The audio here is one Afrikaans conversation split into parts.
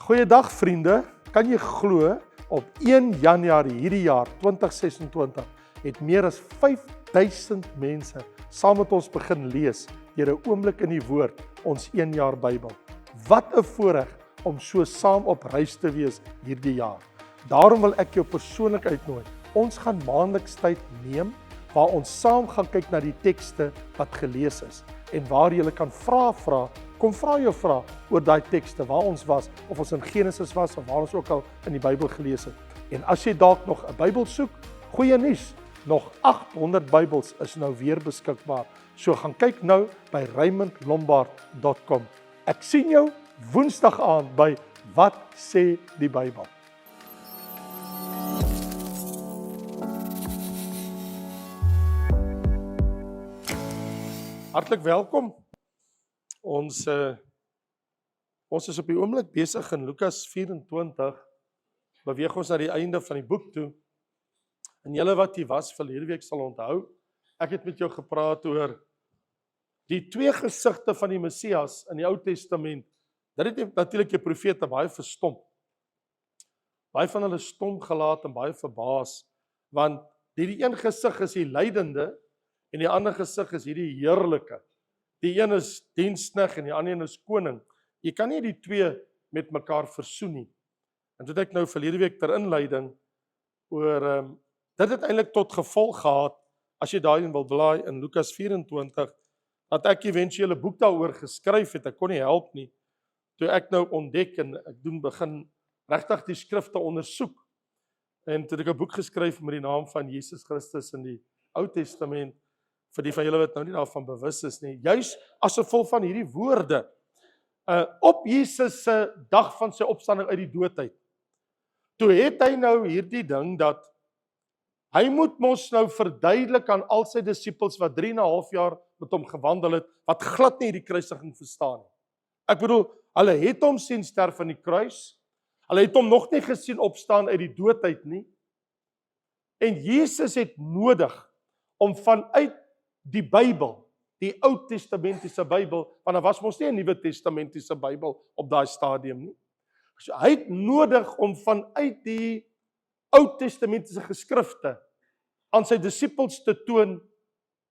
Goeiedag vriende, kan jy glo op 1 Januarie hierdie jaar 2026 het meer as 5000 mense saam met ons begin lees deur 'n oomblik in die woord, ons 1 jaar Bybel. Wat 'n voorreg om so saam op reis te wees hierdie jaar. Daarom wil ek jou persoonlik uitnooi. Ons gaan maandeliks tyd neem waar ons saam gaan kyk na die tekste wat gelees is en waar jy kan vra. Kom vra jou vrae oor daai tekste waar ons was, of ons in Genesis was of waar ons ook al in die Bybel gelees het. En as jy dalk nog 'n Bybel soek, goeie nuus, nog 800 Bybels is nou weer beskikbaar. So gaan kyk nou by raymondlombard.com. Ek sien jou Woensdag aand by Wat sê die Bybel? Hartlik welkom. Ons is op die oomblik besig in Lukas 24, beweeg ons na die einde van die boek toe. En julle wat hier was verlede week sal onthou, ek het met jou gepraat oor die twee gesigte van die Messias in die Ou Testament. Dit het natuurlik die profete baie verstom. Baie van hulle stom gelaat en baie verbaas, want die een gesig is die lydende en die ander gesig is hierdie heerlike. Die een is diensknegt en die ander een is koning. Jy kan nie die twee met mekaar versoen nie. En toe het ek nou verlede week ter inleiding oor dit het eintlik tot gevolg gehad, as jy daarin wil blaai in Lukas 24, dat ek eventueel 'n boek daaroor geskryf het. Ek kon nie help nie. Toe ek nou ontdek en ek begin regtig die skrifte ondersoek. En toe het ek 'n boek geskryf met die naam van Jesus Christus in die Ou Testament, vir die van julle wat nou nie daarvan bewus is nie, juis as gevolg van hierdie woorde, op Jesus se dag van sy opstanding uit die dood uit. Toe het hy nou hierdie ding dat hy moet mos nou verduidelik aan al sy disippels wat 3,5 jaar met hom gewandel het, wat glad nie die kruisiging verstaan nie. Ek bedoel, hulle het hom sien sterf aan die kruis, hulle het hom nog nie gesien opstaan uit die dood uit nie, en Jesus het nodig om vanuit die Bybel, die Ou Testamentiese Bybel, want daar was mos nie 'n Nuwe Testamentiese Bybel op daai stadium nie. So hy het nodig om vanuit die Ou Testamentiese geskrifte aan sy disippels te toon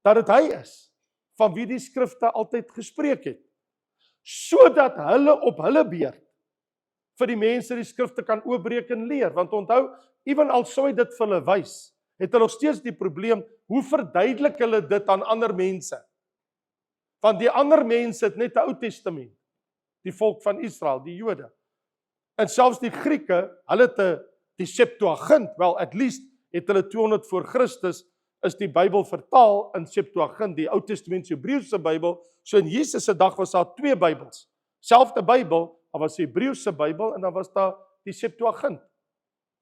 dat dit hy is, van wie die skrifte altyd gespreek het, sodat hulle op hulle beurt vir die mense die skrifte kan oopbreek en leer. Want onthou, ewenal sou hy dit vir hulle wys, het hulle nog steeds die probleem, hoe verduidelik hulle dit aan ander mense? Want die ander mense het net 'n Ou Testament, die volk van Israel, die Jode. En selfs die Grieke, hulle het die Septuagint, wel at least het hulle 200 voor Christus, is die Bybel vertaal in Septuagint, die Ou Testament Hebreëse Bybel. So in Jesus se dag was daar 2 Bybels. Selfde Bybel, daar was die Hebreëse Bybel en dan was daar die Septuagint.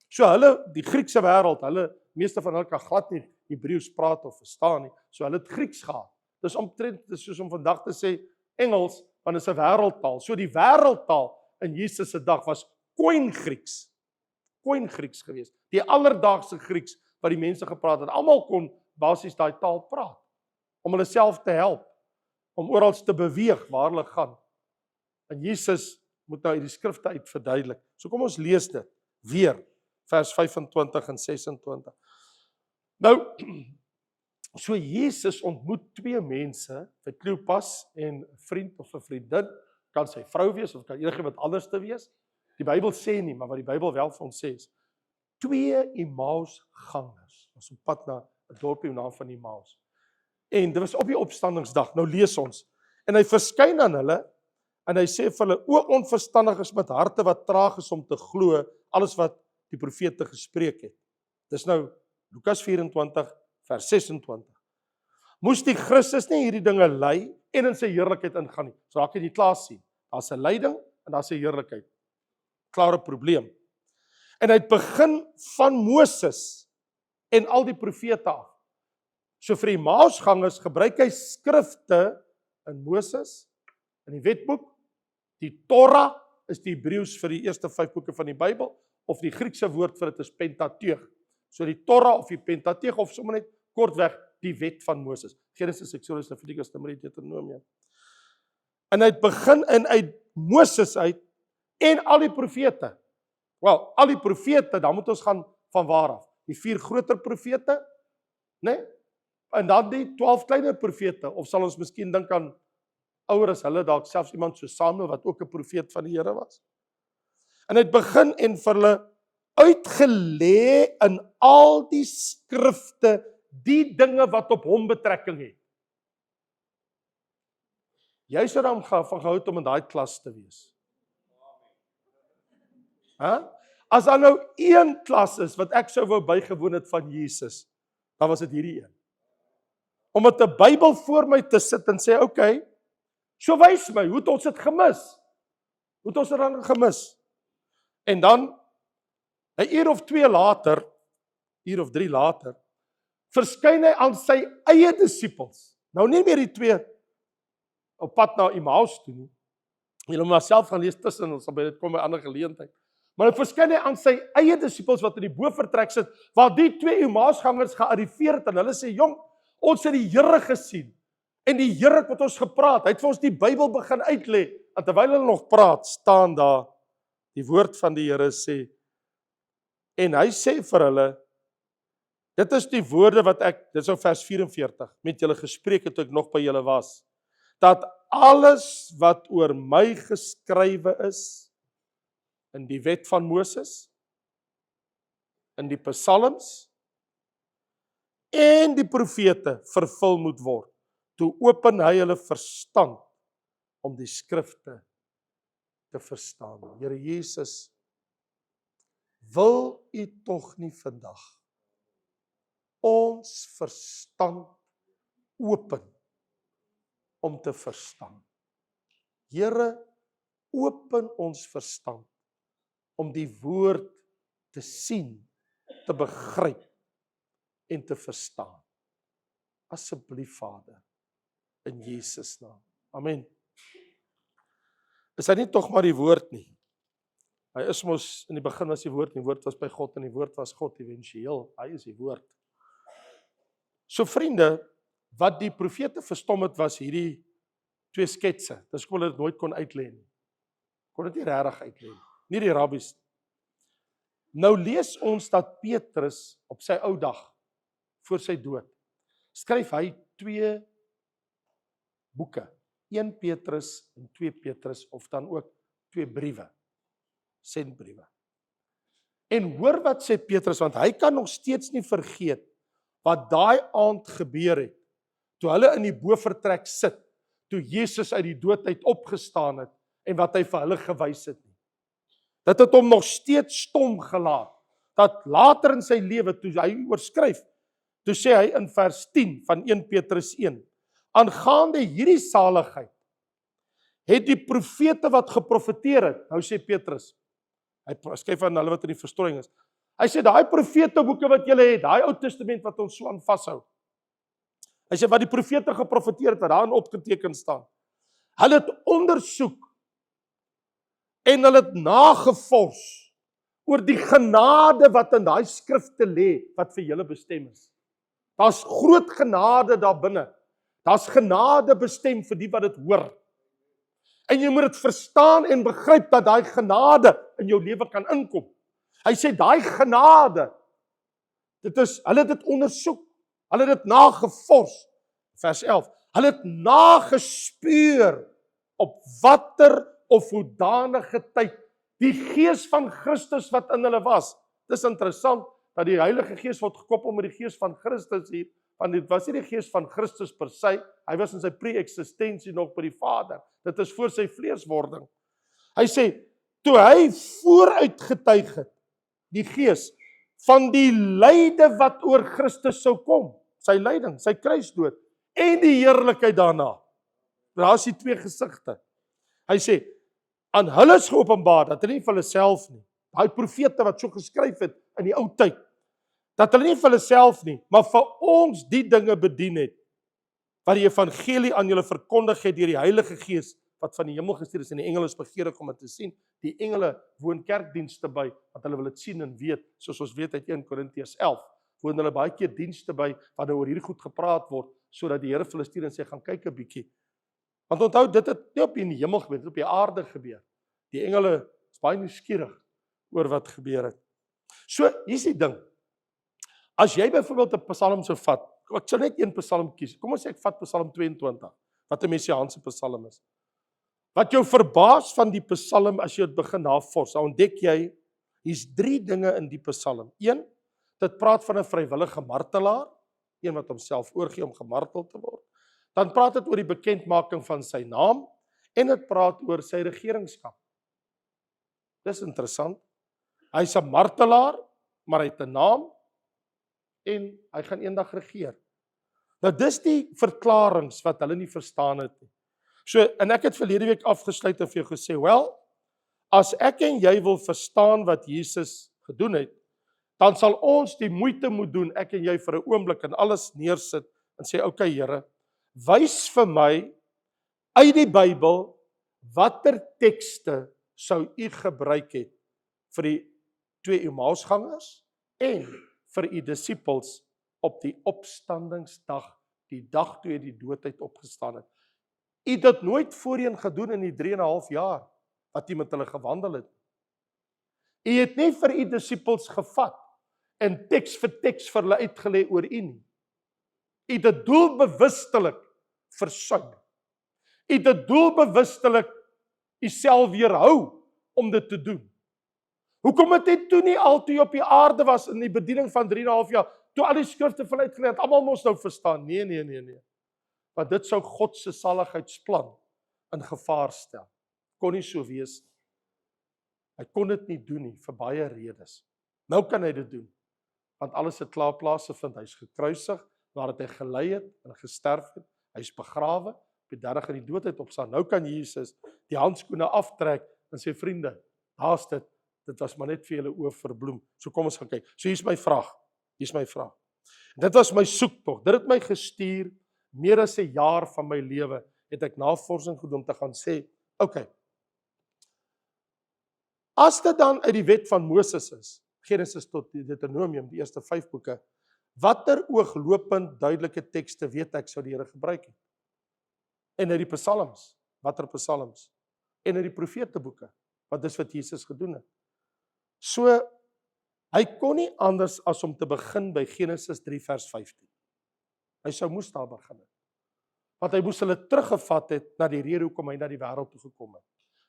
So hulle, die Griekse wêreld, meeste van hulle kan glad nie Hebreëus praat of verstaan nie. So hulle het Grieks gehad. Dis omtrent soos om vandag te sê Engels, want dit is 'n wêreldtaal. So die wêreldtaal in Jesus se dag was Koine Grieks geweest. Die alledaagse Grieks wat die mense gepraat het. Almal kon basies daai taal praat om hulle self te help, om oral te beweeg waar hulle gaan. En Jesus moet nou uit die skrifte uit verduidelik. So kom ons lees dit weer, vers 25 en 26. Nou, so Jesus ontmoet 2 mense, vir Kleopas en 'n vriend of 'n vriendin, kan sy vrou wees of kan enigiemand anders te wees. Die Bybel sê nie, maar wat die Bybel wel vir ons sê is 2 Emmausgangers. Was op pad na 'n dorpie met die naam van Emmaus. En dit was op die opstandingsdag. Nou lees ons. En hy verskyn aan hulle en hy sê vir hulle: "O onverstandiges met harte wat traag is om te glo alles wat die profete gespreek het." Dis nou Lukas 24 vers 26. Moes die Christus nie hierdie dinge ly en in sy heerlikheid ingaan nie? So raak jy dit klaar sien. Daar's 'n lyding en daar's 'n heerlikheid. Klare probleem. En hy het begin van Moses en al die profete af. So vir die Emmausgangers gebruik hy skrifte in Moses, in die wetboek. Die Torah is die Hebreëus vir die eerste 5 boeke van die Bybel, of die Griekse woord vir dit is Pentateug. So die Torah of die Pentateug, of sommer net kortweg die wet van Moses. Genesis, Exodus, Levitikus, Numeri, Deuteronomium. En hy het begin uit Moses uit en al die profete. Wel, al die profete, dan moet ons gaan van waar af? Die 4 groter profete, né? En dan die 12 kleiner profete, of sal ons miskien dink aan ouer as hulle, dalk selfs iemand so Samuel wat ook 'n profeet van die Here was. En het begin en vir hulle uitgelê in al die skrifte die dinge wat op hom betrekking het. Jy sou dan van gehou het om in daai klas te wees. As daar nou een klas is wat ek sou wou bygewoon het van Jesus, dan was dit hierdie een. Om met 'n Bybel voor my te sit en sê, okay, so wys my, hoe het ons dit gemis? Hoe het ons dit dan gemis? En dan, 'n uur of 2 later, uur of 3 later, verskyn hy aan sy eie disippels. Nou nie meer die 2 op pad na Emmaus toe nie. Julle moet maar self gaan lees tussen, ons sal by dit kom by 'n ander geleentheid. Maar nou verskyn hy aan sy eie disippels wat in die bovertrek sit, waar die 2 Emmausgangers gearriveer het en hulle sê, jong, ons het die Here gesien. En die Here het met ons gepraat. Hy het vir ons die Bybel begin uitlê. En terwyl hulle nog praat, staan daar die woord van die Here sê. En hy sê vir hulle, dit is die woorde wat ek, dit is nou vers 44, met julle gespreek het toe ek nog by julle was, dat alles wat oor my geskrywe is, in die wet van Moses, in die psalms, en die profete vervul moet word. Toe open hy hulle verstand om die skrifte te verstaan. Here Jesus, wil U tog nie vandag ons verstand open om te verstaan. Here, open ons verstand om die woord te sien, te begryp en te verstaan. Asseblief Vader, in Jesus naam. Amen. Is hy nie tog maar die woord nie? Hy is mos, in die begin was die woord, en die woord was by God, en die woord was God eventueel. Hy is die woord. So vriende, wat die profete verstom het, was hierdie 2 sketse. Dis kom hulle dit nooit kon uitlê nie. Kon dit nie regtig uitlê nie. Nie die rabbies. Nou lees ons dat Petrus op sy ou dag, voor sy dood, skryf hy 2 boeke. 1 Petrus en 2 Petrus, of dan ook 2 briewe. Sendbriewe. En hoor wat sê Petrus, want hy kan nog steeds nie vergeet wat daai aand gebeur het, toe hulle in die bovertrek sit, toe Jesus uit die dood uit opgestaan het, en wat hy vir hulle gewys het nie. Dit het hom nog steeds stom gelaat, dat later in sy lewe, toe hy oorskryf, toe sê hy in vers 10 van 1 Petrus 1, aangaande hierdie saligheid, het die profete wat geprofeteer het, nou sê Petrus, hy skryf aan hulle wat in die verstrooiing is, hy sê, daai profeteboeke wat julle het, daai Ou Testament wat ons so aan vashou, hy sê, wat die profete geprofeteer het, wat daarin opgeteken staan, hulle het ondersoek, en hulle het nagevors, oor die genade wat in daai skrifte lê, wat vir julle bestem is. Daar's groot genade daar binne, daar's genade bestem vir die wat dit hoor, en jy moet dit verstaan en begryp, dat daai genade in jou lewe kan inkom. Hy sê, daai genade, hulle het dit ondersoek, hulle het dit nagevors, vers 11, hulle het nagespeur, op watter of hoedanige tyd, die gees van Christus wat in hulle was. Dit is interessant, dat die Heilige Gees word gekoppel met die gees van Christus hier, want dit was nie die gees van Christus per se, hy was in sy pre-eksistensie nog by die Vader, dit is voor sy vleeswording. Hy sê, toe hy vooruitgetuig het, die gees, van die lyde wat oor Christus sou kom, sy lyding, sy kruisdood, en die heerlikheid daarna. Daar is die 2 gesigte. Hy sê, aan hulle is geopenbaar, dat hulle nie vir hulle self nie, daai profete wat so geskryf het in die ou tyd, dat hulle nie vir hulle self nie, maar vir ons die dinge bedien het, wat die evangelie aan julle verkondig het deur die Heilige Gees, wat van die hemel gestuur is, en die engele is begeerig om dit te sien. Die engele woon kerkdienste by, want hulle wil dit sien en weet, soos ons weet uit 1 Korintiërs 11, woon hulle baie keer dienste by, waar oor hierdie goed gepraat word, sodat die Here vir hulle stuur en sê, gaan kyk 'n bietjie. Want onthou, dit het nie op die hemel gebeur, dit het op die aarde gebeur. Die engele baie nuuskierig oor wat gebeur het. So, hier's die ding. As jy byvoorbeeld 'n Psalm sou vat, ek sou net een Psalm kies. Kom ons sê ek vat Psalm 22, wat 'n messiaanse Psalm is. Wat jou verbaas van die Psalm as jy dit begin navors, dan ontdek jy, hier's 3 dinge in die Psalm. 1, dit praat van 'n vrywillige martelaar, een wat homself oorgee om gemartel te word. Dan praat dit oor die bekendmaking van sy naam en dit praat oor sy regeringskap. Dis interessant. Hy's 'n martelaar, maar hy het 'n naam en hy gaan eendag regeer. Nou dis die verklaringe wat hulle nie verstaan het nie. So, en ek het verlede week afgesluit en vir jou gesê, wel, as ek en jy wil verstaan wat Jesus gedoen het, dan sal ons die moeite moet doen, ek en jy vir 'n oomblik en alles neersit en sê, okay Here, wys vir my uit die Bybel watter tekste sou u gebruik het vir die 2 Emmausgangers en vir u disippels op die opstandingsdag, die dag toe hy die dood uit opgestaan het. U het dit nooit voorheen gedoen in die 3,5 jaar wat u met hulle gewandel het. U het nie vir u disippels gevat en teks vir teks vir hulle uitgelê oor u nie. U het dit doelbewustelik versuim. U het dit doelbewustelik u self weerhou om dit te doen. Hoekom het hy toe nie al toe op die aarde was in die bediening van 3,5 jaar, toe al die skrifte van uitgeleer het, almal mos nou verstaan? Nee. Want dit sou God se saligheidsplan in gevaar stel. Kon nie so wees nie. Hy kon dit nie doen nie, vir baie redes. Nou kan hy dit doen, want alles het klaar plaasgevind. Hy's gekruisig, nadat hy gelei het en gesterf het. Hy's begrawe, op die 3de in die dood uit opstaan. Nou kan Jesus die handskoene aftrek en sê, vriende, haas dit was maar net vir julle oë verbloem. So kom ons gaan kyk. So hier's my vraag. Dit was my soektog. Dit het my gestuur, meer as 'n jaar van my lewe, het ek navorsing gedoen om te gaan sê, okay, as dit dan uit die wet van Moses is, Genesis tot Deuteronomium, die eerste 5 boeke, watter ooglopend duidelike tekste weet ek sou die Here gebruik het? En uit die psalms, watter psalms? En uit die profeteboeke, wat dis wat Jesus gedoen het. So, hy kon nie anders as om te begin by Genesis 3 vers 15. Hy sou moes daar begin het. Want hy moes hulle teruggevat het na die rede hoekom hy na die wêreld toe gekom het.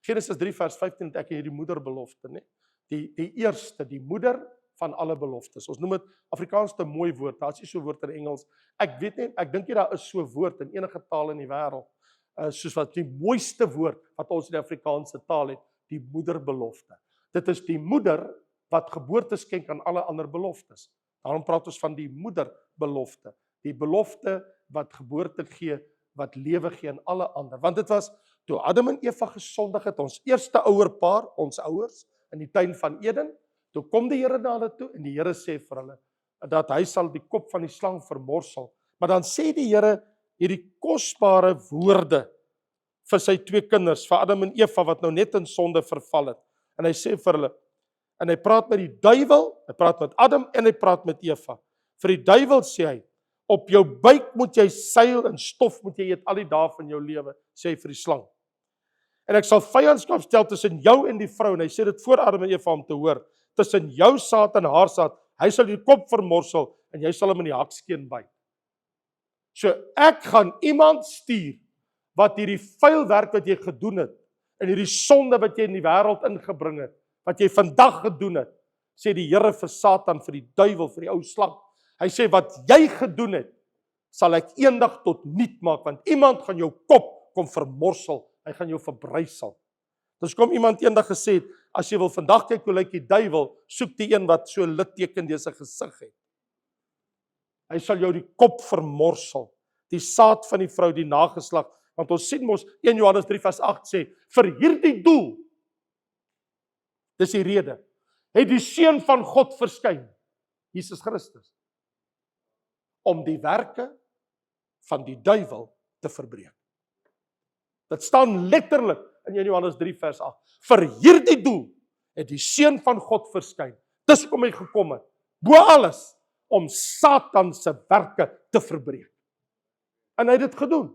Genesis 3 vers 15 het ek hierdie moederbelofte, né? Die eerste, die moeder van alle beloftes. Ons noem dit Afrikaans 'n mooi woord, daar is nie so 'n woord in Engels. Ek weet nie, ek dink nie daar is so 'n woord in enige taal in die wêreld, soos wat die mooiste woord wat ons in die Afrikaanse taal het, die moederbelofte. Dit is die moeder wat geboorte skenk aan alle ander beloftes. Daarom praat ons van die moederbelofte. Die belofte wat geboorte gee, wat lewe gee aan alle ander. Want dit was, toe Adam en Eva gesondig het, ons eerste ouerpaar, ons ouers, in die tuin van Eden, toe kom die Here na hulle toe, en die Here sê vir hulle, dat hy sal die kop van die slang vermorsel. Maar dan sê die Here, hierdie kosbare woorde, vir sy 2 kinders, vir Adam en Eva, wat nou net in sonde verval het. En hy sê vir hulle, en hy praat met die duiwel, hy praat met Adam, en hy praat met Eva. Vir die duiwel sê hy, op jou buik moet jy seil en stof moet jy eet al die dae van jou lewe, sê hy vir die slang. En ek sal vyandskap stel tussen jou en die vrou, en hy sê dit voor Adam en Eva om te hoor, tussen jou saad en haar saad, hy sal die kop vermorsel, en jy sal hom in die hakskeen byt. So ek gaan iemand stuur, wat hierdie vuil werk wat jy gedoen het, en hierdie sonde wat jy in die wêreld ingebring het, wat jy vandag gedoen het, sê die Here vir Satan, vir die duiwel, vir die ou slang. Hy sê, wat jy gedoen het, sal ek eendag tot niet maak, want iemand gaan jou kop kom vermorsel, hy gaan jou verbrysel. Dus kom iemand eendag gesê het, as jy wil vandag kyk hoe lyk die duiwel, soek die een wat so 'n litteken deur sy gesig het. Hy sal jou die kop vermorsel, die saad van die vrou, die nageslag, want ons sien mos, 1 Johannes 3 vers 8 sê, vir hierdie doel, dis die rede, het die Seun van God verskyn, Jesus Christus, om die werke van die duiwel te verbreek. Dit staan letterlik in 1 Johannes 3 vers 8. Vir hierdie doel het die Seun van God verskyn. Dis kom hy gekom het, bo alles, om Satan se werke te verbreek. En hy het dit gedoen.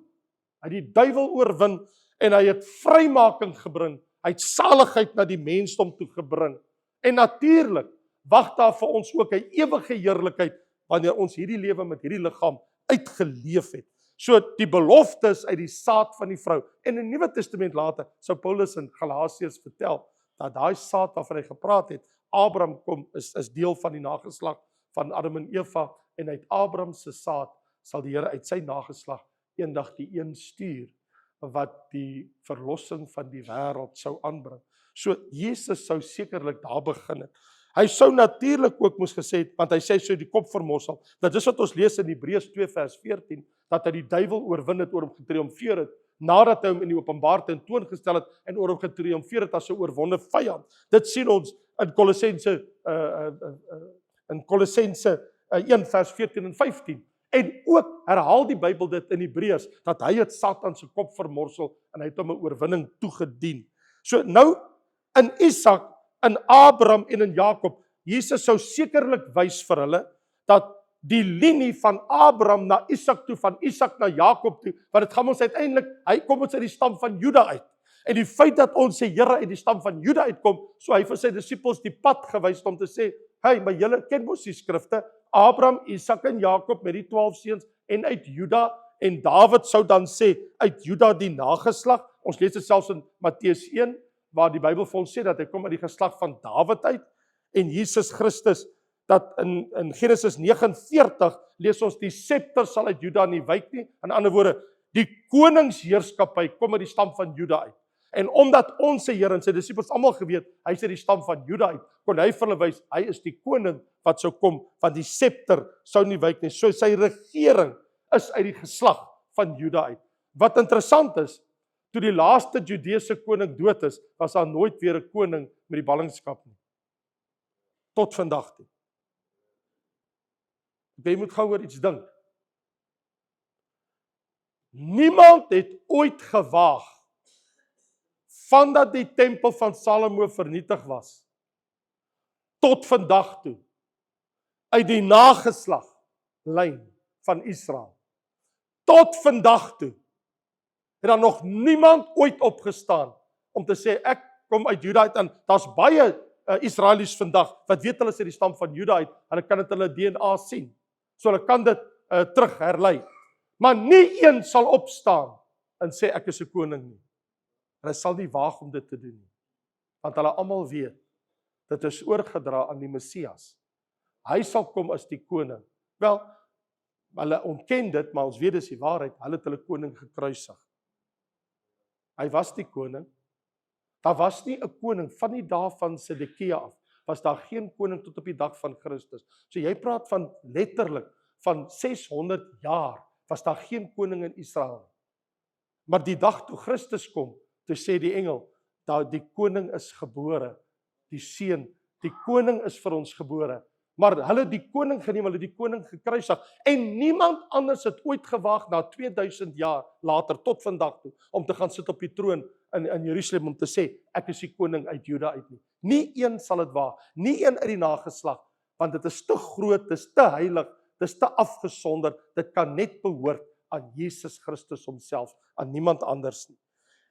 Hy het die duiwel oorwin en hy het vrymaking gebring Hy het saligheid na die mensdom toe gebring. En natuurlik wag daar vir ons ook 'n ewige heerlikheid wanneer ons hierdie lewe met hierdie liggaam uitgeleef het. So die beloftes uit die saad van die vrou. En in die Nuwe Testament later sou Paulus in Galasiërs vertel dat daai saad waarvan hy gepraat het, Abraham kom is deel van die nageslag van Adam en Eva, en uit Abraham se saad sal die Here uit sy nageslag eendag die een stuur wat die verlossing van die wêreld sou aanbring. So Jesus sou sekerlik daar begin het. Hy sou natuurlik ook moes gesê het, want hy sê so die kop vermorsel. Dat is wat ons lees in Hebreërs 2 vers 14, dat hy die duiwel oorwin het, oor hom getriomfeer het, nadat hy hom in die openbaar tentoongestel het en oor hom getriomfeer het as 'n oorwonde vyand. Dit sien ons in Kolossense 1 vers 14 en 15. En ook herhaal die Bybel dit in Hebreërs, dat hy het Satan se kop vermorsel en hy het hom 'n oorwinning toegedien. So nou in Isak, in Abraham en in Jakob, Jesus sou sekerlik wys vir hulle dat die linie van Abraham na Isak toe, van Isak na Jakob toe, want dit gaan ons uiteindelik, hy kom ons uit die stam van Juda uit. En die feit dat ons se Here uit die stam van Juda uitkom, so hy vir sy disippels die pad gewys om te sê, hey, maar julle ken mos die skrifte, Abraham, Isak en Jakob met die 12 seuns en uit Juda, en Dawid sou dan sê, uit Juda die nageslag. Ons lees dit selfs in Matteus 1, waar die Bybel vir ons sê dat hy kom uit die geslag van Dawid uit, en Jesus Christus, dat in Genesis 49 lees ons die scepter sal uit Juda nie wyk nie. In ander woorde, die koningsheerskappy kom uit die stam van Juda uit. En omdat ons se Here en sy disippels almal geweet, hy is uit die stam van Juda uit, kon hy vir hulle wys, hy is die koning wat sou kom, want die scepter sou nie wyk nie. So sy regering is uit die geslag van Juda uit. Wat interessant is, toe die laaste Judeese koning dood is, was daar nooit weer 'n koning met die ballingskap nie. Tot vandag toe. Jy moet gou oor iets dink. Niemand het ooit gewaag, vandat die tempel van Salomo vernietig was, tot vandag toe, uit die nageslag lyn van Israel, tot vandag toe, het daar nog niemand ooit opgestaan om te sê, ek kom uit Juda uit, en daar's baie Israelies vandag, wat weet hulle is uit die stam van Juda uit, hulle kan dit hulle DNA sien, so hulle kan dit terug herlei, maar nie een sal opstaan en sê ek is 'n koning nie. Hulle sal nie waag om dit te doen nie, want hulle almal weet, dit is oorgedra aan die Messias. Hy sal kom as die koning. Wel, hulle ontken dit, maar ons weet dis die waarheid, hulle het hulle koning gekruisig. Hy was die koning. Daar was nie 'n koning van die dae van Sedekia af, was daar geen koning tot op die dag van Christus. So jy praat van letterlik, van 600 jaar, was daar geen koning in Israel. Maar die dag toe Christus kom, toe sê die engel, dat die koning is gebore, die seun, die koning is vir ons gebore. Maar hulle die koning geneem, hulle die koning gekruisig, en niemand anders het ooit gewaag na 2000 jaar later, tot vandag toe, om te gaan sit op die troon in Jerusalem, om te sê, ek is die koning uit Juda uit nie. Nie een sal dit waag, nie een uit die nageslag, want dit is te groot, dit is te heilig, dit is te afgesonder, dit kan net behoort aan Jesus Christus homself, aan niemand anders nie.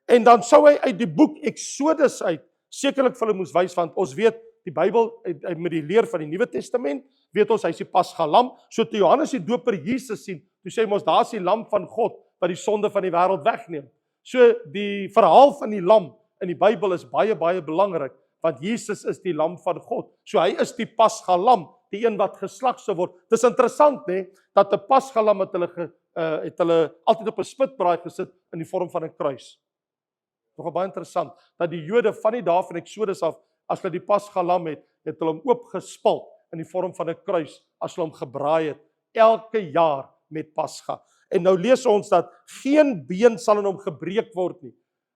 En dan sou hy uit die boek Exodus uit, sekerlik vir hulle moes wys, want ons weet, die Bybel, met die leer van die Nuwe Testament, weet ons, hy is die pasgalam, so toe Johannes die doper Jesus sien, toe sê ons, daar is die lam van God, wat die sonde van die wêreld wegneem. So die verhaal van die lam in die Bybel is baie, baie belangrik, want Jesus is die lam van God. So hy is die pasgalam, die een wat geslag sou word. Dis interessant, nee, dat 'n pasgalam het hulle altyd op 'n spitbraai gesit in die vorm van 'n kruis. Nogal baie interessant, dat die Jode van die dae van Exodus af, as hulle die pasgalam het hulle hom oopgespalt in die vorm van 'n kruis, as hulle hom gebraai het, elke jaar met Pasga. En nou lees ons dat geen been sal in hom gebreek word nie.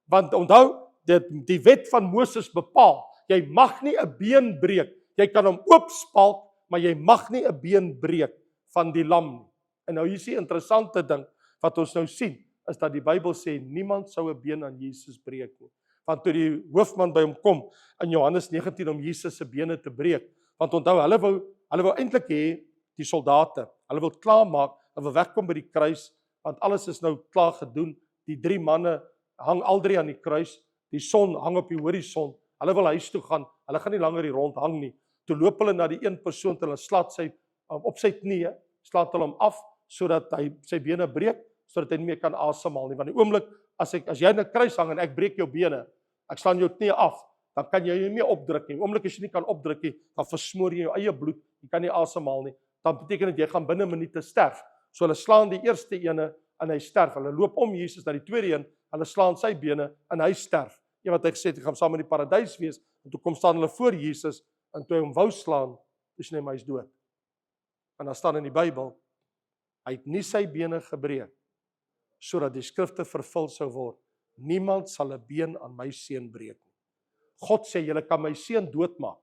Want onthou, die wet van Moses bepaal, jy mag nie 'n been breek. Jy kan hom oopspalk, maar jy mag nie 'n been breek van die lam nie. En nou hier is die interessante ding wat ons nou sien, is dat die Bybel sê niemand sou 'n been aan Jesus breek nie. Want toe die hoofman by hom kom in Johannes 19 om Jesus se bene te breek, want onthou hulle wou eintlik hê die soldate, hulle wil klaarmaak, hulle wil wegkom by die kruis, want alles is nou klaar gedoen. Die 3 manne hang al 3 aan die kruis. die son hang op die horison, hulle wil huis toe gaan, hulle gaan nie langer hier rond hang nie. Toe loop hulle na die een persoon, hulle slaat sy op sy knieë, slaat hulle hom af, sodat hy sy bene breek, sodat hy nie meer kan asemhaal nie. Want die oomblik, as jy in 'n kruis hang en ek breek jou bene, ek slaan jou knieë af, dan kan jy nie meer opdruk nie. Die oomblik as jy nie kan opdruk nie, dan versmoor jy jou eie bloed, jy kan nie asemhaal nie. Dan beteken dit jy gaan binne minute sterf. So hulle slaan die eerste ene en hy sterf. Hulle loop om Jesus na die tweede een, hulle slaan sy bene en hy sterf. Een wat hy gesê het, hy gaan saam in die paradys wees, en toe kom staan hulle voor Jesus, en toe hy hom wou slaan, toe sê hy, maar hy is dood. En dan staan in die Bybel, hy het nie sy bene gebreek, sodat die skrifte vervul sou word. Niemand sal 'n been aan my seun breek nie. God sê, julle kan my seun doodmaak,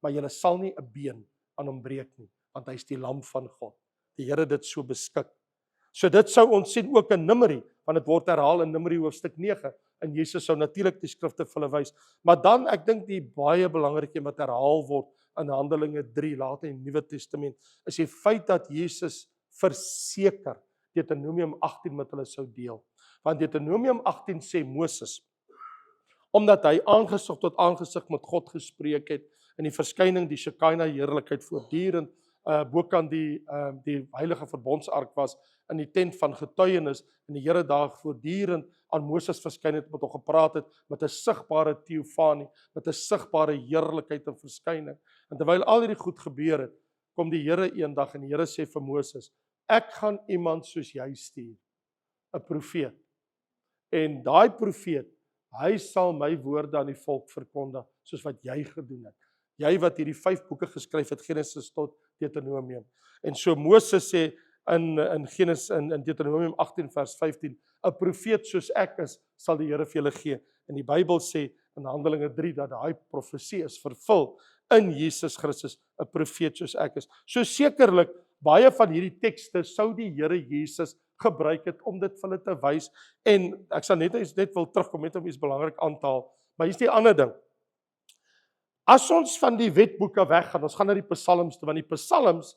maar julle sal nie 'n been aan hom breek nie, want hy is die lam van God. Die Here het dit so beskik. So dit sou ons sien ook in Numeri, want dit word herhaal in Numeri hoofstuk 9, en Jesus sou natuurlik die skrifte vir hulle wys. Maar dan, ek dink die baie belangrike wat herhaal word in Handelinge 3, later in die Nuwe Testament, is die feit dat Jesus verseker Deuteronomium 18 met hulle sou deel. Want Deuteronomium 18 sê Moses, omdat hy aangesig tot aangesig met God gespreek het, in die verskyning die Shekinah heerlikheid voortdurend bokant die heilige verbondsark was, in die tent van getuienis, en die Here daar voortdurend aan Moses verskyn het, met hom gepraat het, met 'n sigbare teofanie, met 'n sigbare heerlikheid en verskyning. En terwyl al hierdie goed gebeur het, kom die Here eendag en die Here sê vir Moses, ek gaan iemand soos jy stuur, 'n profeet. En daai profeet, hy sal my woorde aan die volk verkondig, soos wat jy gedoen het. Jy wat hierdie 5 boeke geskryf het, Genesis tot Deuteronomium. En so Moses sê in Deuteronomium 18 vers 15, 'n profeet soos ek is, sal die Here vir julle gee. En die Bybel sê in Handelinge 3 dat daai profesie is vervul in Jesus Christus, 'n profeet soos ek is. So sekerlik baie van hierdie tekste sou die Here Jesus gebruik het om dit vir hulle te wys. En ek sal net wil terugkom met om iets belangrik aan te haal. Maar hier's die ander ding. As ons van die wetboeke weggaan, ons gaan na die psalms toe, want die psalms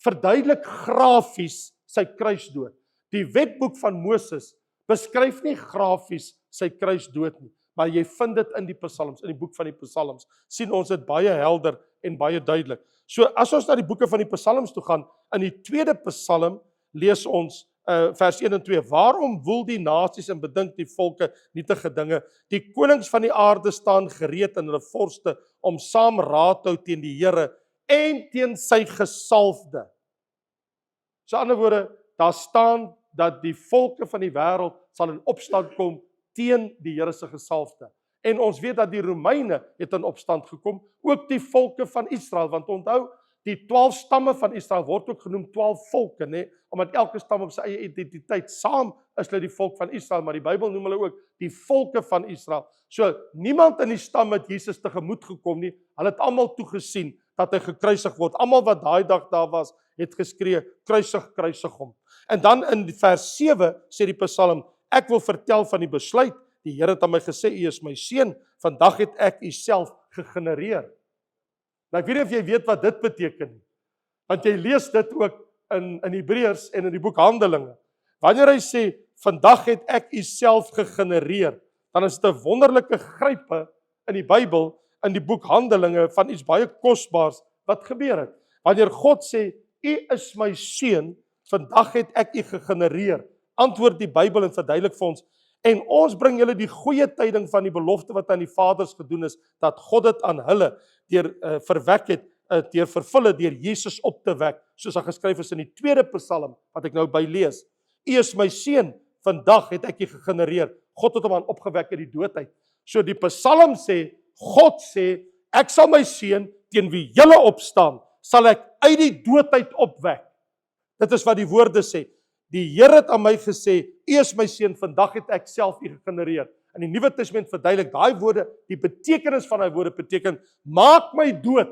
verduidelik grafies sy kruisdood. Die wetboek van Moses beskryf nie grafies sy kruisdood nie, maar jy vind dit in die psalms, in die boek van die psalms, sien ons dit baie helder en baie duidelik. So as ons na die boeke van die psalms toe gaan, in die tweede psalm lees ons vers 1 en 2, waarom woel die nasies en bedink die volke nietige dinge? Die konings van die aarde staan gereed in hulle vorste om saam raad te hou teen die Here en teen sy gesalfde. So ander woorde, daar staan dat die volke van die wêreld sal in opstand kom teen die Here se gesalfde. En ons weet dat die Romeine het in opstand gekom, ook die volke van Israel, want onthou, die 12 stamme van Israel word ook genoem 12 volke, nee, omdat elke stam op sy eie identiteit, saam is hulle die volk van Israel, maar die Bybel noem hulle ook die volke van Israel. So, niemand in die stam het Jesus tegemoet gekom nie, hulle het almal toegesien dat hy gekruisig word. Almal wat daai dag daar was, het geskree, kruisig, kruisig hom. En dan in vers 7 sê die Psalm, ek wil vertel van die besluit, die Here het aan my gesê, u is my seun, vandag het ek u self gegenereer. Nou ek weet nie of jy weet wat dit beteken, want jy lees dit ook in Hebreërs en in die boek Handelinge. Wanneer hy sê, vandag het ek u self gegenereer, dan is dit 'n wonderlike grype in die Bybel, in die boek Handelinge, van iets baie kosbaars wat gebeur het. Wanneer God sê, u is my seun, vandag het ek u gegenereer, antwoord die Bybel en verduidelik vir ons, en ons bring julle die goeie tyding van die belofte wat aan die vaders gedoen is, dat God dit aan hulle verwek het, deur vervul het, deur Jesus op te wek, soos daar geskryf is in die tweede Psalm, wat ek nou bylees. U is my seun, vandag het ek u gegenereer. God het hom aan opgewek uit die doodheid. So die Psalm sê, God sê, ek sal my seun, teen wie julle opstaan, sal ek uit die doodheid opwek. Dit is wat die woorde sê. Die Here het aan my gesê, u is my seun, vandag het ek self u gegenereer. In die Nuwe Testament verduidelik daai woorde, die betekenis van daai woorde beteken, maak my dood,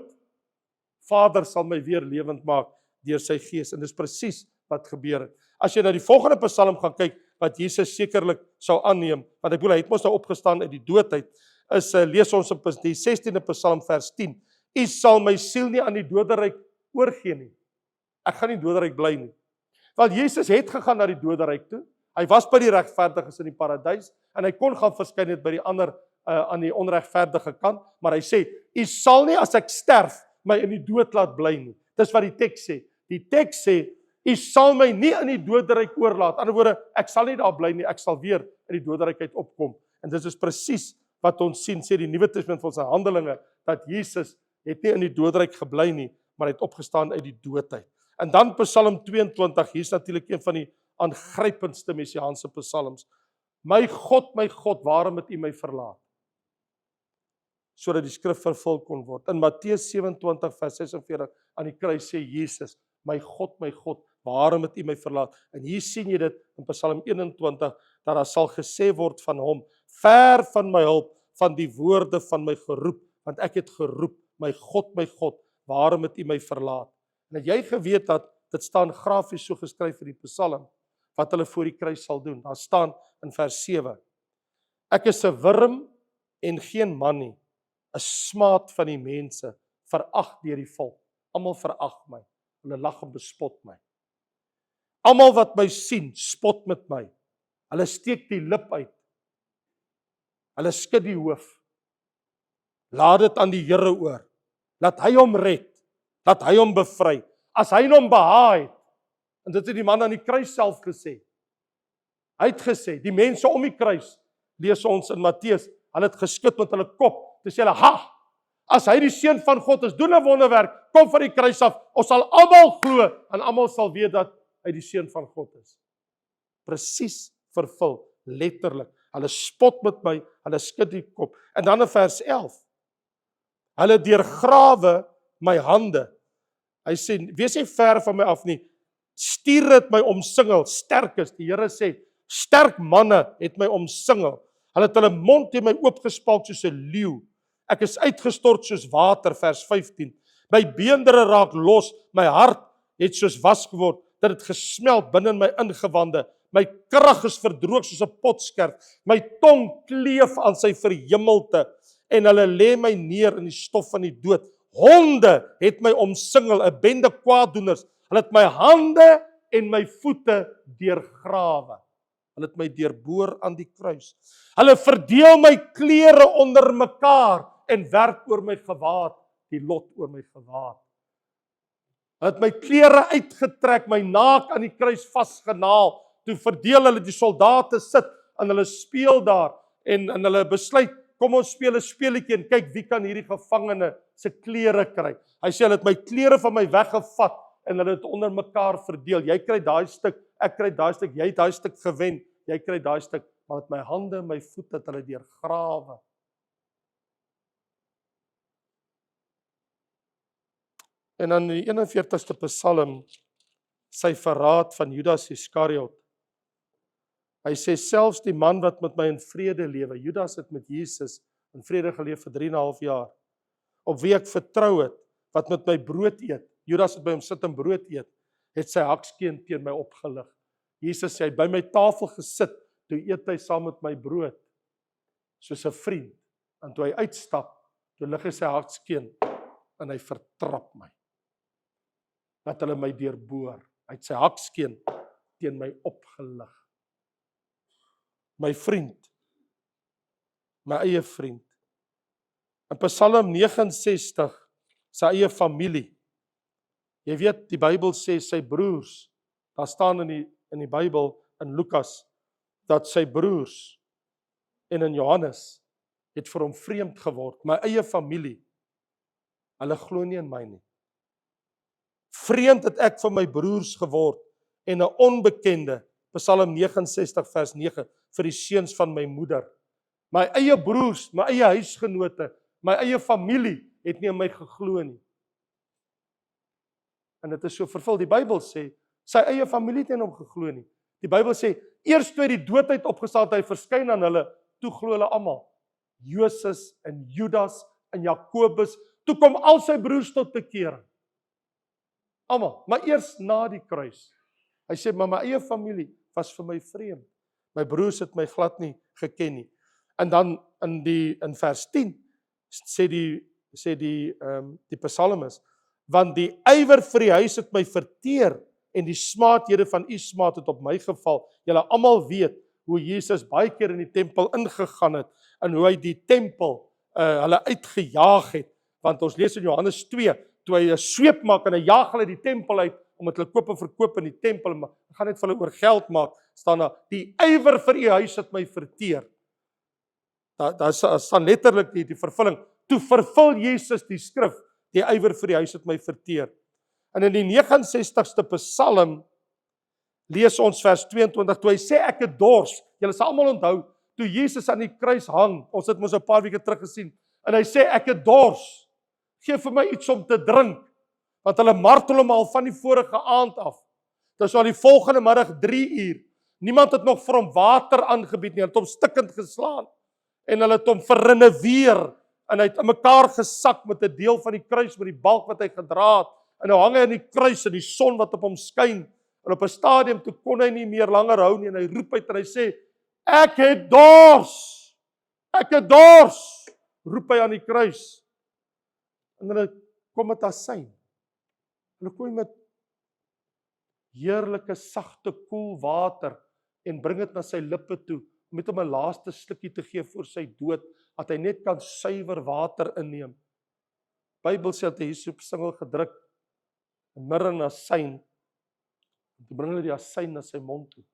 Vader sal my weer lewend maak deur sy gees. En dis presies wat gebeur het. As jy na die volgende Psalm gaan kyk, wat Jesus sekerlik sou aanneem, want ek bedoel, hy het mos nou opgestaan uit die doodheid, lees ons op die 16de Psalm vers 10, u sal my siel nie aan die doderyk oorgee nie. Ek gaan nie doderyk bly nie. Want Jesus het gegaan na die doderyk toe, Hy was by die regverdiges in die paradys en hy kon gaan verskyn het by die ander aan die onregverdige kant, maar hy sê, u sal nie as ek sterf my in die dood laat bly nie. Dis wat die teks sê. Die teks sê, u sal my nie in die doderyk oorlaat. Aan die ander woorde, ek sal nie daar bly nie, ek sal weer in die doderyk uit opkom. En dit is presies wat ons sien, sê die Nuwe Testament van sy Handelinge, dat Jesus het nie in die doderyk gebly nie, maar hy het opgestaan uit die dood uit. En dan Psalm 22, hier is natuurlik een van die aangrypendste messiaanse psalms. My God, waarom het u my verlaat? Sodat die skrif vervul kon word. In Matteus 27 vers 46 aan die kruis sê Jesus, my God, waarom het u my verlaat? En hier sien jy dit in Psalm 21, dat daar sal gesê word van hom, ver van my hulp, van die woorde van my geroep, want ek het geroep, my God, waarom het u my verlaat? En het jy geweet dat, dit staan grafies so geskryf in die Psalm, wat hulle voor die kruis sal doen. Daar staan in vers 7, ek is 'n wurm en geen man nie, 'n smaad van die mense, verag deur die volk. Almal verag my, hulle lag en bespot my. Almal wat my sien, spot met my. Hulle steek die lip uit. Hulle skud die hoof. Laat dit aan die Here oor. Laat hy hom red. Laat hy hom bevry. As hy hom behaag het, en dit het die man aan die kruis self gesê. Hy het gesê, die mense om die kruis, lees ons in Matteus, hulle het geskud met hulle kop. Dis sê hulle, ha, as hy die seun van God is, doen 'n wonderwerk, kom van die kruis af, ons sal almal glo, en almal sal weet dat hy die seun van God is. Presies vervul, letterlik. Hulle spot met my, hulle skud die kop. En dan in vers 11, hulle deurgrawe my hande. Hy sê, wees nie ver van my af nie, stuur het my omsingel, sterk is, die Here sê, sterk manne het my omsingel. Hulle het hulle mond teen my oopgespalk soos 'n leeu. Ek is uitgestort soos water, vers 15. My beendere raak los, my hart het soos was geword, dat het gesmeld binne in my ingewande. My krag is verdroog soos 'n potskerf. My tong kleef aan sy verhemelte en hulle lê my neer in die stof van die dood. Honde het my omsingel, 'n bende kwaaddoeners. Hulle het my hande en my voete deurgrawe. Hulle het my deurboor aan die kruis. Hulle verdeel my klere onder mekaar en werk oor my gewaad, die lot oor my gewaad. Hulle het my klere uitgetrek, my naak aan die kruis vasgenaal. Toe verdeel hulle, die soldate sit en hulle speel daar en hulle besluit, kom ons speel 'n speletjie en kyk wie kan hierdie gevangene se klere kry. Hy sê hulle het my klere van my weggevat en hulle het onder mekaar verdeel. Jy kry daai stuk, ek kry daai stuk, jy het daai stuk gewen, jy kry daai stuk, maar met my hande en my voete het hulle deurgrawe. En dan die 41ste Psalm, sy verraad van Judas Iskariot. Hy sê selfs die man wat met my in vrede lewe, Judas het met Jesus in vrede geleef vir 3,5 jaar, op wie ek vertrou het, wat met my brood eet, Judas het by hom sit en brood eet, het sy hakskeen teen my opgelig. Jesus sê, hy het by my tafel gesit, toe eet hy saam met my brood, soos 'n vriend, en toe hy uitstap, toe lig hy sy hakskeen, en hy vertrap my, dat hulle my deurboor, hy het sy hakskeen teen my opgelig. My vriend, my eie vriend. In Psalm 69, sy eie familie. Jy weet, die Bybel sê sy broers, daar staan in die Bybel, in Lukas, dat sy broers, en in Johannes, het vir hom vreemd geword. My eie familie, hulle glo nie in my nie. Vreemd het ek vir my broers geword, en 'n onbekende, Psalm 69 vers 9, vir die seuns van my moeder. My eie broers, my eie huisgenote, my eie familie, het nie in my geglo nie. En dit is so vervul, die Bybel sê, sy eie familie het nie in hom geglo nie. Die Bybel sê, eers toe die dood uit opgestaan, hy verskyn aan hulle, toe glo hulle almal. Joses en Judas en Jakobus, toe kom al sy broers tot bekering. Almal, maar eers na die kruis. Hy sê, maar my eie familie was vir my vreemd. My broers het my glad nie geken nie. En dan in vers 10 sê die psalmis, want die ywer vir die huis het my verteer en die smaathede van u smaad het op my geval. Julle almal weet hoe Jesus baie keer in die tempel ingegaan het en hoe hy die tempel hulle uitgejaag het. Want ons lees in Johannes 2, toe hy 'n sweep maak en hy jaag hulle die tempel uit omdat hulle koop en verkoop in die tempel, maar gaan net vir hulle oor geld maak, staan daar, die ywer vir u huis het my verteer. Daar staan letterlik die vervulling, toe vervul Jesus die skrif, die ywer vir die huis het my verteer. En in die 69ste Psalm lees ons vers 22, toe hy sê ek het dors, julle sal almal onthou, toe Jesus aan die kruis hang, ons het mos 'n paar weke terug gesien, en hy sê ek het dors, gee vir my iets om te drink, want hulle martel hom al van die vorige aand af. Dis al die volgende middag 3 uur, niemand het nog vir hom water aangebied nie, hulle het hom stikkend geslaan, en hulle het hom verrenoveer, en hy het in mekaar gesak met 'n deel van die kruis, met die balk wat hy gedra het, en nou hang hy in die kruis, en die son wat op hom skyn, en op 'n stadium toe kon hy nie meer langer hou nie, en hy roep uit en hy sê, ek het dors, roep hy aan die kruis, en hulle kom met asyn, hulle kom met heerlike, sagte, koel water, en bring dit na sy lippe toe, om met hom 'n laaste slukkie te gee voor sy dood, dat hy net kan suiwer water inneem. Bybel sê dat hy hiersoop singel gedruk, mirre en asyn, toe bring hulle die asyn na sy mond toe,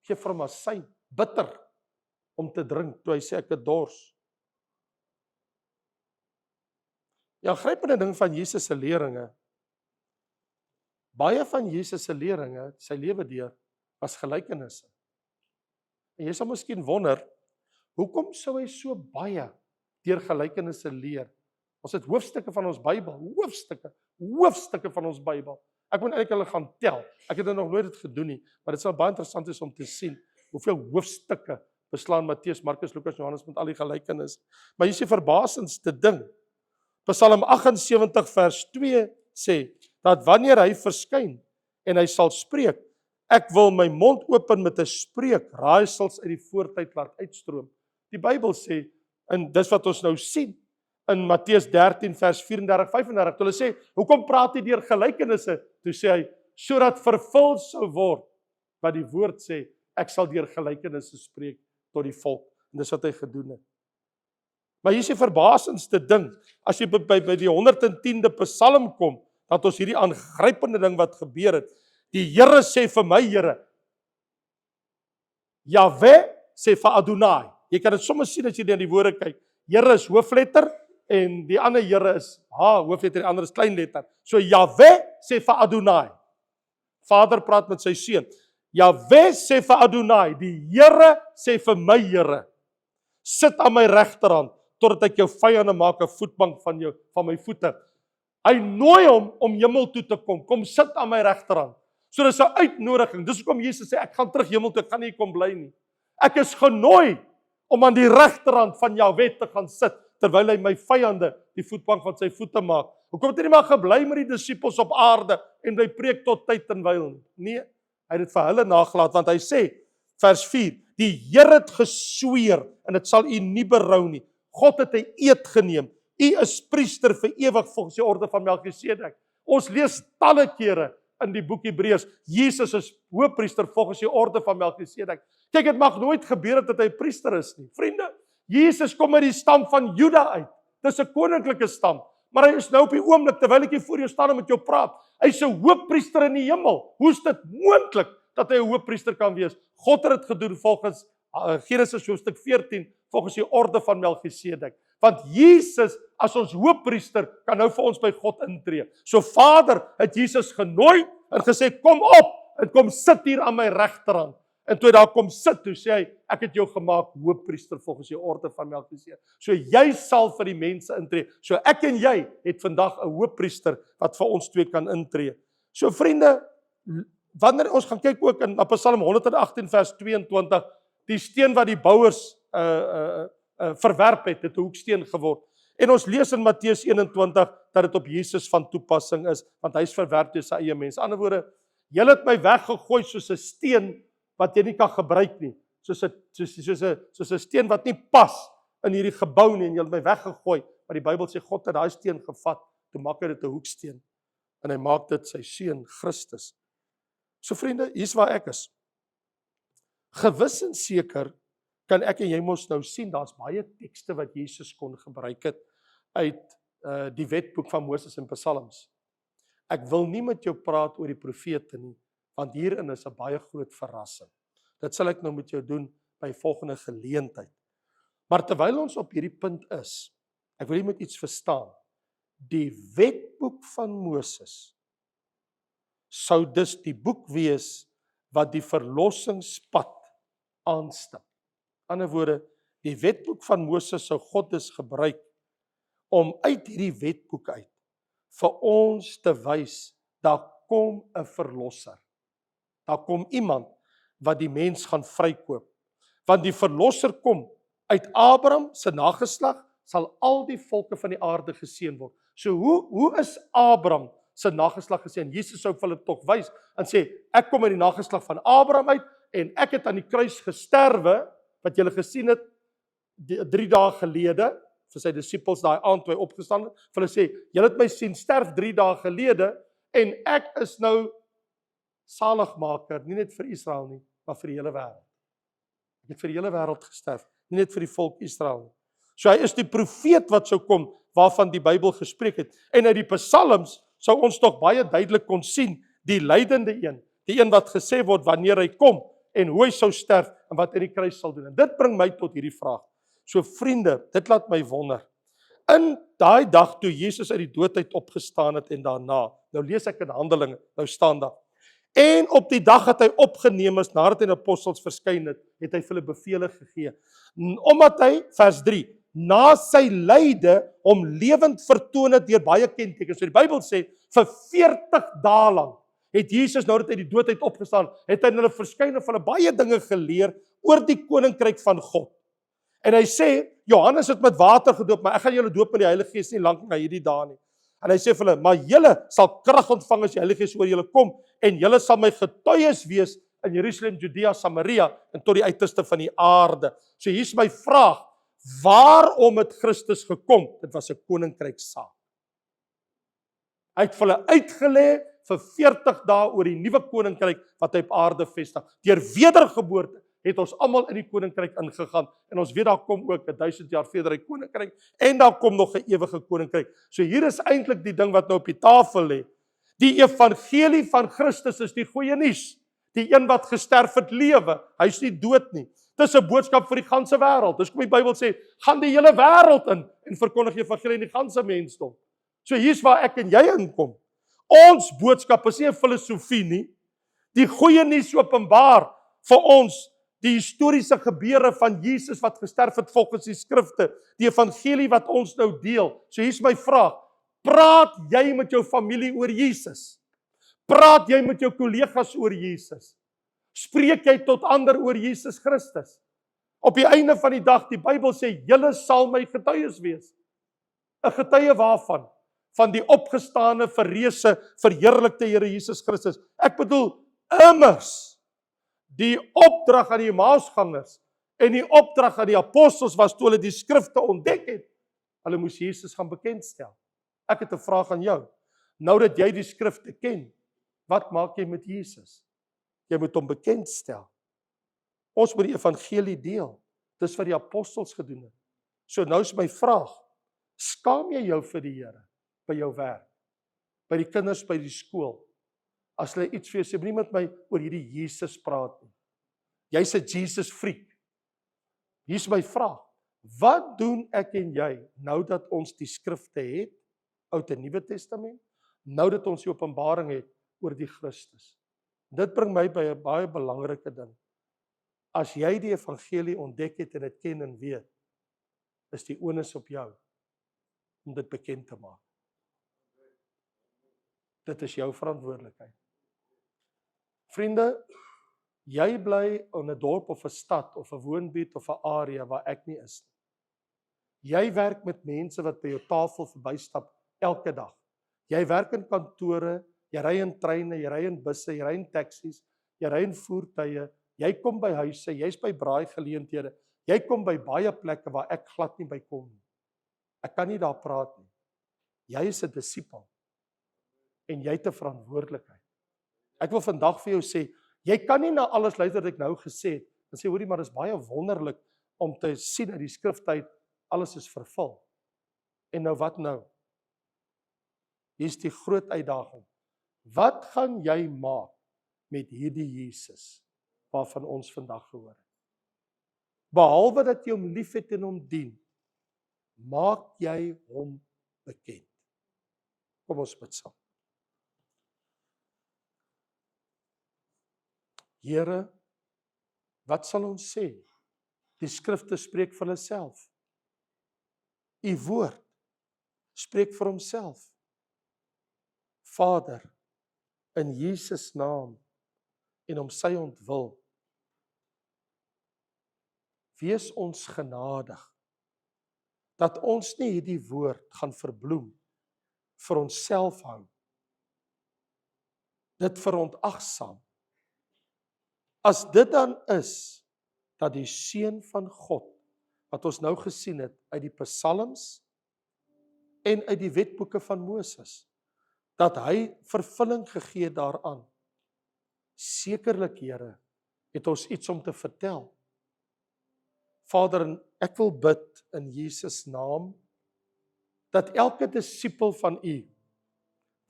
gee vir hom asyn, bitter, om te drink, toe hy sê ek het dors. Ja, grypende ding van Jesus se leringe, baie van Jesus se leringe, sy lewe deur, was gelykenisse. En jy sal miskien wonder, hoekom sou hy so baie deur gelykenisse leer? Ons het hoofstukke van ons Bybel, hoofstukke van ons Bybel. Ek moet eintlik hulle gaan tel. Ek het dit nog nooit gedoen nie, maar dit sal baie interessant wees om te sien hoeveel hoofstukke beslaan Matteus, Markus, Lukas, Johannes met al die gelykenisse. Maar hier is die verbasendste ding. Psalm 78 vers 2 sê dat wanneer hy verskyn en hy sal spreek, ek wil my mond open met 'n spreek, raaisels uit die voortyd laat uitstroom. Die Bybel sê, en dis wat ons nou sien, in Matteus 13 vers 34-35, toe hulle sê, hoekom praat hy deur gelykenisse? Toe sê hy, sodat vervul sou word, wat die woord sê, ek sal deur gelykenisse spreek tot die volk. En dis wat hy gedoen het. Maar hier is die verbasendste ding, as jy by die 110de Psalm kom, dat ons hierdie aangrypende ding wat gebeur het, die Here sê vir my Here, Jahwe sê vir Adonai, jy kan dit sommer sien as jy na die woorde kyk, Here is hoofletter, en die ander Here is hoofletter, die ander is kleinletter, so Jahwe sê vir Adonai, Vader praat met sy seun, Jahwe sê vir Adonai, die Here sê vir my Here, sit aan my regterhand, totdat ek jou vyande maak 'n voetbank van my voete. Hy nooi hom om hemel toe te kom sit aan my regterhand. So dis 'n uitnodiging. Dis hoekom Jesus sê ek gaan terug hemel toe, ek gaan nie kom bly nie. Ek is genooi om aan die regterhand van Jahwe te gaan sit terwyl hy my vyande die voetbank van sy voete maak. Hoekom het hy nie maar gebly met die disippels op aarde en bly preek tot tyd en wyl nie? Nee, hy het dit vir hulle nagelaat want hy sê vers 4, die Here het gesweer en dit sal u nie berou nie. God het 'n eed geneem. U is priester vir ewig volgens die orde van Melchisedek. Ons lees talle kere in die boek Hebreërs, Jesus is hoëpriester volgens die orde van Melchisedek. Kyk, dit mag nooit gebeur dat hy priester is nie. Vriende, Jesus kom uit die stam van Juda uit. Dis 'n koninklike stam, maar hy is nou op die oomblik terwyl ek hier voor jou staan en met jou praat. Hy's 'n hoëpriester in die hemel. Hoe is dit moontlik dat hy 'n hoëpriester kan wees? God het dit gedoen volgens Genesis hoofstuk 14 volgens die orde van Melchisedek. Want Jesus as ons hoëpriester kan nou vir ons by God intree. So Vader het Jesus genooi en gesê kom op en kom sit hier aan my regterhand. En toe hy daar kom sit, toe sê hy ek het jou gemaak hoëpriester volgens die orde van Melchisedek. So jy sal vir die mense intree. So ek en jy het vandag 'n hoëpriester wat vir ons twee kan intree. So vriende, wanneer ons gaan kyk ook in Psalm 118 vers 22, die steen wat die bouers verwerp het 'n hoeksteen geword. En ons lees in Matteus 21 dat dit op Jesus van toepassing is, want hy is verwerp deur sy eie mense. In ander woorde, julle het my weggegooi soos 'n steen wat jy nie kan gebruik nie, soos 'n steen wat nie pas in hierdie gebou nie, en julle het my weggegooi. Maar die Bybel sê God het daai steen gevat, toe maak hy dit 'n hoeksteen, en hy maak dit sy seun Christus. So vriende, hier's waar ek is. Gewis en seker kan ek en jy mos nou sien, daar's baie tekste wat Jesus kon gebruik het uit die wetboek van Moses en Psalms. Ek wil nie met jou praat oor die profete nie, want hierin is 'n baie groot verrassing. Dit sal ek nou met jou doen by volgende geleentheid. Maar terwyl ons op hierdie punt is, ek wil jy moet iets verstaan. Die wetboek van Moses sou dus die boek wees wat die verlossingspad aanstap. In ander woorde, die wetboek van Moses sou God dus gebruik om uit hierdie wetboek uit vir ons te wys, daar kom 'n verlosser. Daar kom iemand wat die mens gaan vrykoop. Want die verlosser kom uit Abraham se nageslag, sal al die volke van die aarde geseën word. So hoe is Abraham se nageslag geseën? Jesus sou vir hulle tog wys en sê, ek kom uit die nageslag van Abraham uit en ek het aan die kruis gesterwe, wat julle gesien het 3 dae gelede, vir sy disippels daai aand toe hy opgestaan het, vir hulle sê, julle het my sien sterf 3 dae gelede en ek is nou saligmaker, nie net vir Israel nie, maar vir die hele wêreld. Ek het vir die hele wêreld gesterf, nie net vir die volk Israel nie. So hy is die profeet wat sou kom, waarvan die Bybel gespreek het. En uit die Psalms sou ons tog baie duidelik kon sien, die lydende een, die een wat gesê word wanneer hy kom, en hoe hy sou sterf, en wat hy die kruis sal doen. En dit bring my tot hierdie vraag. So vriende, dit laat my wonder. In daai dag toe Jesus uit die dood uit opgestaan het en daarna, nou lees ek in Handelinge, nou staan daar, en op die dag dat hy opgeneem is, nadat hy aan die apostels verskyn het, het hy vir hulle bevele gegee. Omdat hy, vers 3, na sy lyde hom lewend vertoon het deur baie kentekens. So die Bybel sê, vir 40 dae lank het Jesus, nou dat hy die dood uit opgestaan, het hy hulle verskyn en hulle baie dinge geleer oor die koninkryk van God. En hy sê, Johannes het met water gedoop, maar ek gaan julle doop met die Heilige Gees nie lank na hierdie dae nie. En hy sê vir hulle, maar julle sal krag ontvang as die Heilige Gees oor julle kom, en julle sal my getuies wees in Jerusalem, Judea, Samaria, en tot die uiterste van die aarde. So hier's my vraag, waarom het Christus gekom? Dit was 'n koninkrykssaak. Hy het vir hulle uitgelê vir 40 dae oor die nuwe koninkryk wat hy op aarde vestig. Deur wedergeboorte het ons almal in die koninkryk ingegaan, en ons weet daar kom ook 1000 jaar verder 'n koninkryk, en daar kom nog 'n ewige koninkryk. So hier is eintlik die ding wat nou op die tafel lê. Die evangelie van Christus is die goeie nuus. Die een wat gesterf het lewe, hy's nie dood nie. Dis 'n boodskap vir die ganse wêreld. Dis kom die Bybel sê, gaan die hele wêreld in en verkondig die evangelie aan die ganse mensdom. So hier's waar ek en jy inkom. Ons boodskap is nie 'n filosofie nie. Die goeie nuus openbaar vir ons die historiese gebeure van Jesus wat gesterf het volgens die skrifte, die evangelie wat ons nou deel. So hier's my vraag, praat jy met jou familie oor Jesus? Praat jy met jou kollegas oor Jesus? Spreek jy tot ander oor Jesus Christus? Op die einde van die dag, die Bybel sê, julle sal my getuies wees. 'n Getuie waarvan? Van die opgestane, verreëse, verheerlikte Here Jesus Christus. Ek bedoel, immers, die opdrag aan die Emmausgangers en die opdrag aan die apostels was toe hulle die skrifte ontdek het. Hulle moes Jesus gaan bekendstel. Ek het 'n vraag aan jou. Nou dat jy die skrifte ken, wat maak jy met Jesus? Jy moet hom bekendstel. Ons moet die evangelie deel. Dis wat die apostels gedoen het. So nou is my vraag, skaam jy jou vir die Here by jou werk, by die kinders by die skool? As hulle iets vir jou sê, moenie met my oor hierdie Jesus praat nie. Jy's 'n Jesus freak. Hier's my vraag. Wat doen ek en jy nou dat ons die skrifte het, Ou en Nuwe Testament, nou dat ons die openbaring het oor die Christus? Dit bring my by 'n baie belangrike ding. As jy die evangelie ontdek het en dit ken en weet, is die onus op jou om dit bekend te maak. Dit is jou verantwoordelikheid. Vriende, jy bly in 'n dorp of 'n stad of 'n woonbuurt of 'n area waar ek nie is nie. Jy werk met mense wat by jou tafel verbystap elke dag. Jy werk in kantore, jy ry in treine, jy ry in busse, jy ry in taksies, jy ry in voertuie, jy kom by huise, jy's by braaigeleenthede, jy kom by baie plekke waar ek glad nie by kom nie. Ek kan nie daar praat nie. Jy is 'n disipel en jy het 'n verantwoordelikheid. Ek wil vandag vir jou sê, jy kan nie na alles luister wat ek nou gesê het, en sê, hoorie, maar dit is baie wonderlik om te sien uit die skriftyd, alles is vervul. En nou wat nou? Hier is die groot uitdaging. Wat gaan jy maak met hierdie Jesus, waarvan ons vandag gehoor het? Behalwe dat jy hom liefhet en hom dien, maak jy hom bekend. Kom ons bid saam. Here, wat sal ons sê? Die skrifte spreek vir hulle self. U woord spreek vir homself. Vader, in Jesus naam en om sy ontwil, wees ons genadig, dat ons nie hierdie woord gaan verbloem, vir onsself hou, dit verontagsaam. As dit dan is, dat die Seun van God, wat ons nou gesien het, uit die Psalms, en uit die wetboeke van Moses, dat hy vervulling gegee daaraan. Sekerlik, Here, het ons iets om te vertel. Vader, en ek wil bid in Jesus naam, dat elke disipel van U,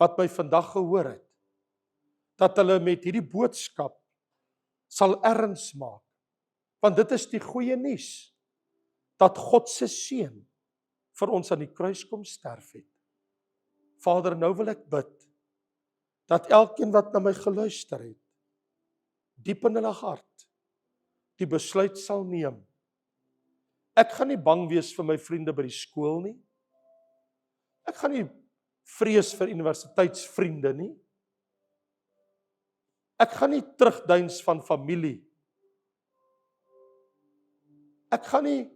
wat my vandag gehoor het, dat hulle met hierdie boodskap sal erns maak. Want dit is die goeie nuus, dat God se Seun vir ons aan die kruis kom sterf het. Vader, nou wil ek bid, dat elkeen wat na my geluister het, diep in hulle hart, die besluit sal neem. Ek gaan nie bang wees vir my vriende by die skool nie. Ek gaan nie vrees vir universiteitsvriende nie. Ek gaan nie terugdeins van familie. Ek gaan nie,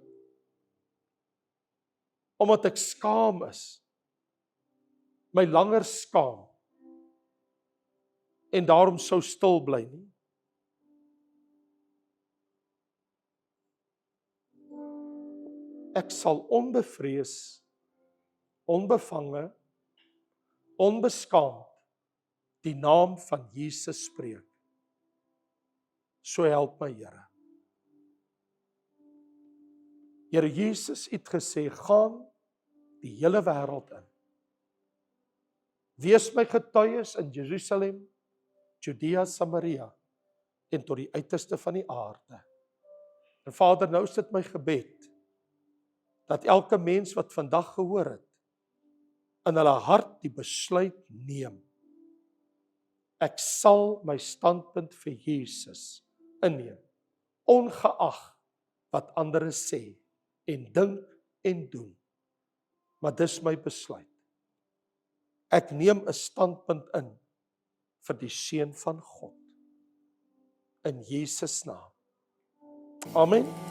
omdat ek skaam is, my langer skaam, en daarom sou stil bly nie. Ek sal onbevrees, onbevange, onbeskaamd die naam van Jesus spreek. So help my Here. Here Jesus het gesê, gaan die hele wêreld in. Wees my getuies in Jerusalem, Judea, Samaria en tot die uiterste van die aarde. En Vader, nou is dit my gebed, dat elke mens wat vandag gehoor het, in hulle hart die besluit neem. Ek sal my standpunt vir Jesus inneem, ongeag wat ander sê, en dink en doen. Maar dis my besluit. Ek neem 'n standpunt in vir die Seun van God. In Jesus naam. Amen.